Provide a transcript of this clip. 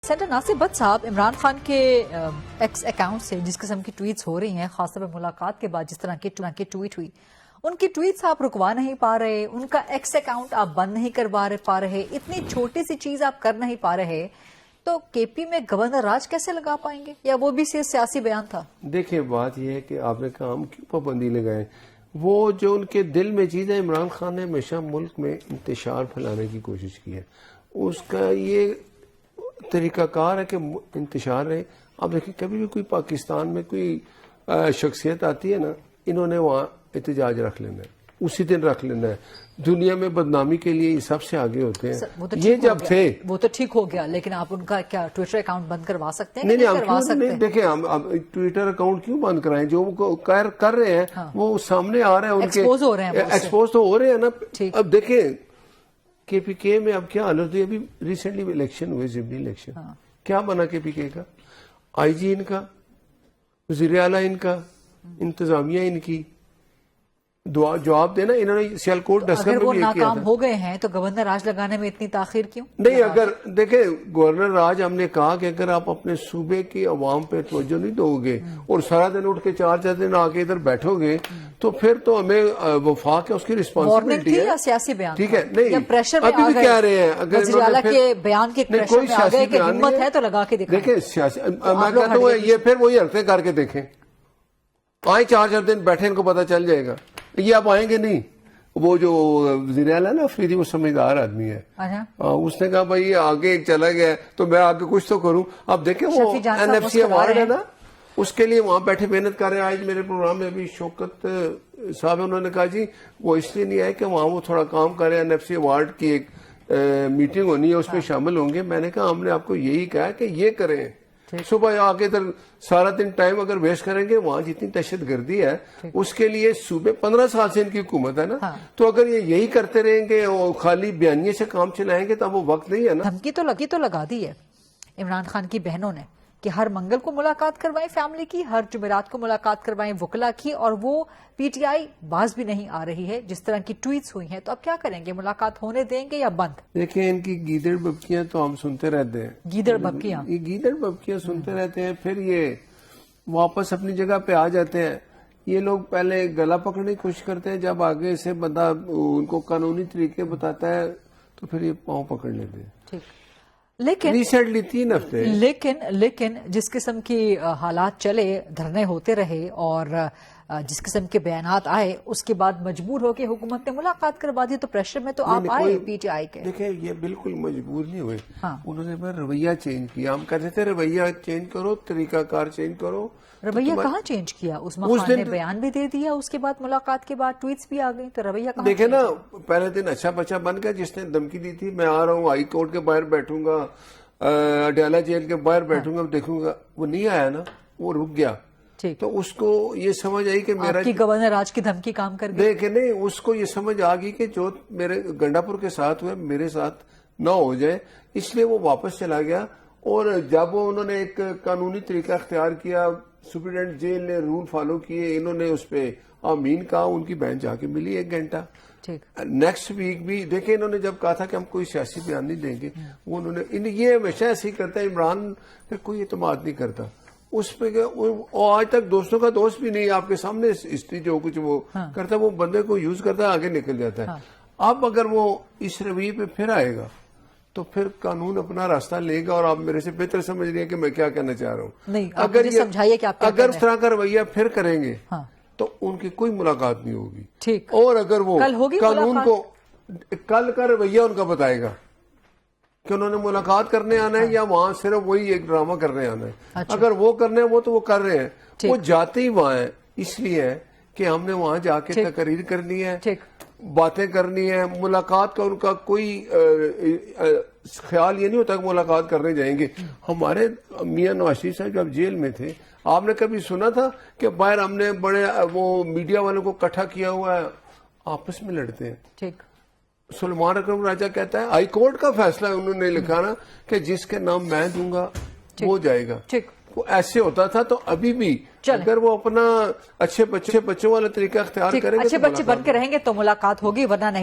Centre Nasir but صاحب عمران خان کے x account سے جس قسم کی ٹویٹس ہو رہی ہیں، خاص طور پر ملاقات کے بعد جس طرح کی ٹویٹ ہوئی، ان کی ٹویٹس آپ رکوا نہیں پا رہے، ان کا ایکس اکاؤنٹ آپ بند نہیں کروا پا رہے، اتنی چھوٹی سی چیز آپ کر نہیں پا رہے، تو کے پی میں گورنر راج کیسے لگا پائیں گے؟ یا وہ بھی صرف سیاسی بیان تھا؟ دیکھیں بات یہ ہے کہ آپ نے کہا ہم کیوں پابندی لگائیں، وہ جو ان کے دل میں چیز ہے، عمران خان نے ہمیشہ ملک میں انتشار پھیلانے کی کوشش کی ہے، اس کا یہ طریقہ کار ہے کہ انتشار رہے۔ اب دیکھیں کبھی بھی کوئی پاکستان میں کوئی شخصیت آتی ہے نا، انہوں نے وہاں احتجاج رکھ لینا ہے، اسی دن رکھ لینا ہے، دنیا میں بدنامی کے لیے یہ سب سے آگے ہوتے ہیں۔ یہ جب تھے وہ تو ٹھیک ہو گیا، لیکن آپ ان کا کیا ٹویٹر اکاؤنٹ بند کروا سکتے ہیں؟ نہیں، دیکھیں ہم ٹویٹر اکاؤنٹ کیوں بند کرائیں؟ جو کر رہے ہیں وہ سامنے آ رہے ہیں، ان کے ایکسپوز تو ہو رہے ہیں نا۔ اب دیکھیں کے پی کے میں اب کیا حالت ہوئی، ابھی ریسنٹلی الیکشن ہوئے، ضمنی الیکشن، کیا بنا کے پی کے کا؟ آئی جی ان کا، وزیر اعلیٰ ان کا، انتظامیہ ان کی، جواب دینا۔ انہوں نے سیالکوٹ ڈسکر میں بھی یہ کیا تھا۔ اگر وہ ناکام ہو گئے ہیں تو گورنر راج لگانے میں اتنی تاخیر کیوں؟ نہیں، اگر دیکھیں گورنر راج، ہم نے کہا کہ اگر آپ اپنے صوبے کی عوام پہ توجہ نہیں دو گے اور سارا دن اٹھ کے چار دن آ کے ادھر بیٹھو گے تو پھر تو ہمیں وفاق ہے، اس کی رسپانسبلٹی ہے۔ یا سیاسی بیان، ٹھیک ہے، نہیں ابھی بھی کہہ رہے ہیں، اگر وزیر اعلیٰ کے بیان کے پریشر میں آ گئے کہ ہمت ہے تو لگا کے دکھائیں۔ دیکھیں سیاسی، میں کہتا ہوں یہ پھر وہی حرکتیں کر کے دیکھیں، آئیں چار دن بیٹھے، ان کو پتہ چل جائے گا۔ یہ آپ آئیں گے نہیں۔ وہ جو وزیر اعلیٰ نا افریدی، وہ سمجھدار آدمی ہے، اس نے کہا بھائی آگے چلا گیا تو میں آگے کچھ تو کروں۔ اب دیکھیں وہ این ایف سی ایوارڈ ہے نا، اس کے لیے وہاں بیٹھے محنت کر رہے ہیں۔ آج میرے پروگرام میں بھی شوکت صاحب انہوں نے کہا جی وہ اس لیے نہیں آئے کہ وہاں وہ تھوڑا کام کر رہے ہیں، این ایف سی ایوارڈ کی ایک میٹنگ ہونی ہے، اس میں شامل ہوں گے۔ میں نے کہا ہم نے آپ کو یہی کہا ہے کہ یہ کریں، صبح آ کے ادھر سارا دن ٹائم اگر ویسٹ کریں گے، وہاں جتنی دہشت گردی ہے اس کے لیے صوبے 15 سال سے ان کی حکومت ہے نا، تو اگر یہ یہی کرتے رہیں گے اور خالی بیانیے سے کام چلائیں گے تو اب وہ وقت نہیں ہے نا۔ دھمکی تو لگا دی ہے عمران خان کی بہنوں نے کہ ہر منگل کو ملاقات کروائیں فیملی کی، ہر جمعرات کو ملاقات کروائیں وکلا کی، اور وہ پی ٹی آئی باز بھی نہیں آ رہی ہے جس طرح کی ٹویٹس ہوئی ہیں۔ تو اب کیا کریں گے؟ ملاقات ہونے دیں گے یا بند؟ دیکھیں ان کی گیدڑ ببکیاں تو ہم سنتے رہتے ہیں، گیدڑ ببکیاں، یہ گیدڑ ببکیاں سنتے رہتے ہیں، پھر یہ واپس اپنی جگہ پہ آ جاتے ہیں۔ یہ لوگ پہلے گلا پکڑنے کی کوشش کرتے ہیں، جب آگے سے بندہ ان کو قانونی طریقے بتاتا ہے تو پھر یہ پاؤں پکڑ لیتے ہیں۔ لیکن ریسنٹلی 3 ہفتے لیکن جس قسم کی حالات چلے، دھرنے ہوتے رہے اور جس قسم کے بیانات آئے، اس کے بعد مجبور ہو کے حکومت نے ملاقات کروا دی، تو پریشر میں تو آپ آئے پی ٹی آئی کے۔ دیکھیں یہ بالکل مجبور نہیں ہوئے، انہوں نے رویہ چینج کیا۔ ہم کہتے تھے رویہ چینج کرو، طریقہ کار چینج کرو۔ رویہ کہاں چینج کیا؟ عثمان خان نے بیان بھی دے دیا، اس کے بعد ملاقات کے بعد ٹویٹس بھی آ گئی، تو رویہ کہاں؟ دیکھیں نا، پہلے دن اچھا بچہ بن گیا، جس نے دھمکی دی تھی میں آ رہا ہوں، ہائی کورٹ کے باہر بیٹھوں گا، اڈیالہ جیل کے باہر بیٹھوں گا، دیکھوں گا، وہ نہیں آیا نا، وہ رک گیا۔ تو اس کو یہ سمجھ آئی کہ میرا گورنر راج کی دھمکی کام کر گئی۔ دیکھیں نہیں، اس کو یہ سمجھ آ گئی کہ جو میرے گنڈا پور کے ساتھ ہوئے میرے ساتھ نہ ہو جائے، اس لیے وہ واپس چلا گیا۔ اور جب انہوں نے ایک قانونی طریقہ اختیار کیا، سپرنٹینڈنٹ جیل نے رول فالو کیے، انہوں نے اس پہ آمین کہا، ان کی بہن جا کے ملی 1 گھنٹہ۔ نیکسٹ ویک بھی دیکھیں انہوں نے جب کہا تھا کہ ہم کوئی سیاسی بیان نہیں دیں گے، وہ انہوں نے یہ ہمیشہ ایسے ہی کرتا ہے عمران، پھر کوئی اعتماد نہیں کرتا اس پہ، آج تک دوستوں کا دوست بھی نہیں، آپ کے سامنے ہسٹری جو کچھ وہ کرتا ہے، وہ بندے کو یوز کرتا ہے، آگے نکل جاتا ہے۔ اب اگر وہ اس رویے پہ پھر آئے گا تو پھر قانون اپنا راستہ لے گا، اور آپ میرے سے بہتر سمجھ رہی ہیں کہ میں کیا کہنا چاہ رہا ہوں۔ اگر اس طرح کا رویہ پھر کریں گے تو ان کی کوئی ملاقات نہیں ہوگی، اور اگر وہ قانون کو کل کا رویہ ان کا بتائے گا کہ انہوں نے ملاقات کرنے آنا ہے یا وہاں صرف وہی ایک ڈرامہ کرنے آنا ہے۔ اگر وہ کرنے ہیں وہ تو وہ کر رہے ہیں، وہ جاتے ہی وہاں ہیں اس لیے ہے کہ ہم نے وہاں جا کے تقریر کرنی ہے، باتیں کرنی ہے۔ ملاقات کا ان کا کوئی خیال یہ نہیں ہوتا کہ ملاقات کرنے جائیں گے۔ ہمارے میاں نواز شریف صاحب جب جیل میں تھے، آپ نے کبھی سنا تھا کہ باہر ہم نے بڑے وہ میڈیا والوں کو اکٹھا کیا ہوا ہے، آپس میں لڑتے ہیں؟ سلمان اکرم راجہ کہتا ہے، ہائی کورٹ کا فیصلہ انہوں نے لکھا نا کہ جس کے نام میں دوں گا وہ جائے گا۔ وہ ایسے ہوتا تھا، تو ابھی بھی اگر وہ اپنا اچھے بچوں والا طریقہ اختیار کریں گے، اچھے بچے بن کے رہیں گے تو ملاقات ہوگی، ورنہ نہیں۔